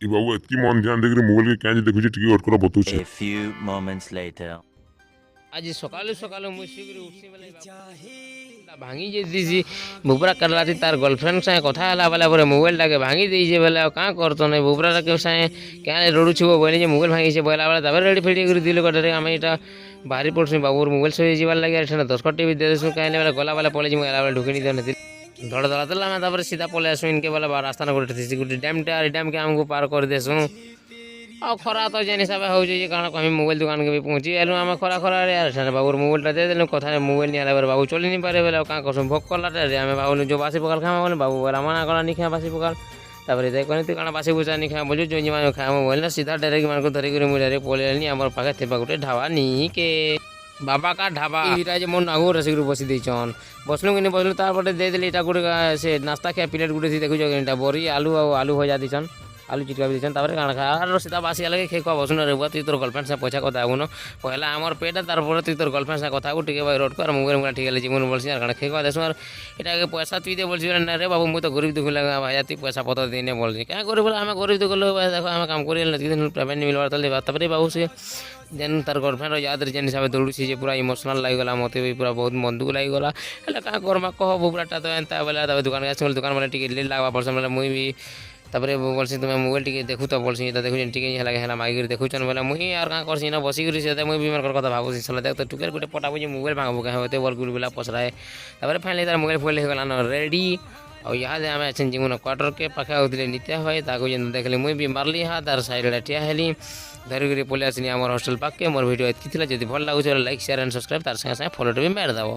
ଇ ବାବୁ ଏତିକି ମନ ଧ୍ୟାନ ଦେଇକିରି ମୋବାଇଲ କେଁ ଦେଖୁଛି ଟିକେ ଅଟକର ବତଉଛି। A few moments later. आज सकालू सकालू मुझे उठी बेले भांगी जाइसी बुबरा करला तार गर्लफ्रेंड सागे कथा है बेले मोबाइल टाके भांगी देजे बेले क्या करत नहीं बुबरा के सागे क्या रड़ुछुब बोले जे मोबाइल भांगी बोला बेले रेडी फेडी कर दिल कटे आम यहाँ बाहरी पड़े बाबूर मोबाइल सही जावार लगे दस्खत टी दे देसु कहीं बेले गला बेले पड़े बेले ढुकी नहीं धड़ धड़ा देला मैं सीधा पलि आसू इनके बेले रास्ता गोटे डैम के आमको पार कर देसुँ आ खरा तो जेन हिसाब हो कारण कहीं मोबाइल दुकान के भी पहुँची आलू आम खरा खरा यार बाबूर मोबाइलटा दे देलु कथा मोबाइल नहीं आला बाबू चली नहीं पारे बेले क्या करसुँ भोग कला आम बाबू जो बासी पकाल खामा बोले बाबू बोला मना कला नहीं खा बासी पकाल तापर ये कहनी तू क्या बासी भूसा नहीं खा बोलू जो खाए मोबाइल ना सीधा डायरेक्ट मान को धरिक मुझे डायरेक्ट पलि आम पाखे थे गोटे ढाबा नहीं के बाबा का ढाबा ये मोर आगू रसिक बसी देन बसलु कि नहीं बसलु तारपटे देदेली इटा गोटे से नास्ता खिया प्लेट गोटे देखुच बरी आलू आलू भजा दीछन आलू चिटका भी दीछन काण खा सीधा बासी लगे खे खुआ बसुन रे तुई तोर गर्लफ्रेंड से पैसा कथा आगुन पहला आमर पेट तार तुई तोर गर्लफ्रेंड से कथा टे रोड को मोबाइल मुला ठीक है जीवन बोलसी कारण खे खुआ देसु इटा पैसा तुई दे बोलसी ना रे बाबू मुझे तो गरीब दुख लगा भाई तुई पैसा पतर देने बोलसी क्या कर बोला आम गरीब दुख लोग देखो आम काम कर पेमेंट नहीं मिलवार तले तापर बाबू से जेन तार गर्लफ्रेंड याद जेन हिसाब दौड़ी पूरा इमोशनल लगिगला मत भी पूरा बहुत मन दुख लगिगला है क्या करमा कह बुबराटा तो एंता बेले दुकान आस दुकान वाले टिके लेट लगवा पड़स बोले मुई भी तापर बोलसी तुम मोबाइल टी देखु तो बोलसी देखु टे मागिक देखुन बोले मुई और क्या करसी ना बसिक मुई भी मन कथा भावुसी सला देख तो टुकेर गोटे पटा बुझे मोबाइल भांगबू क्या होते बोल गुल बुला पसराए तापर फाइनली तार मोबाइल फोन होगा ना रेडी और यहाँ आम अच्छे जीवन क्वार्टर के पाखे होते नित्या हुए जेन देखली मुई भी मारली हाँ तार साइड ठिया हेली धरिक पलि आसनी आम हस्टेल पाके मोर वीडियो एति जब भल लगुच लाइक शेयर एंड सब्सक्राइब तार संगे फॉलो भी मारिदेव।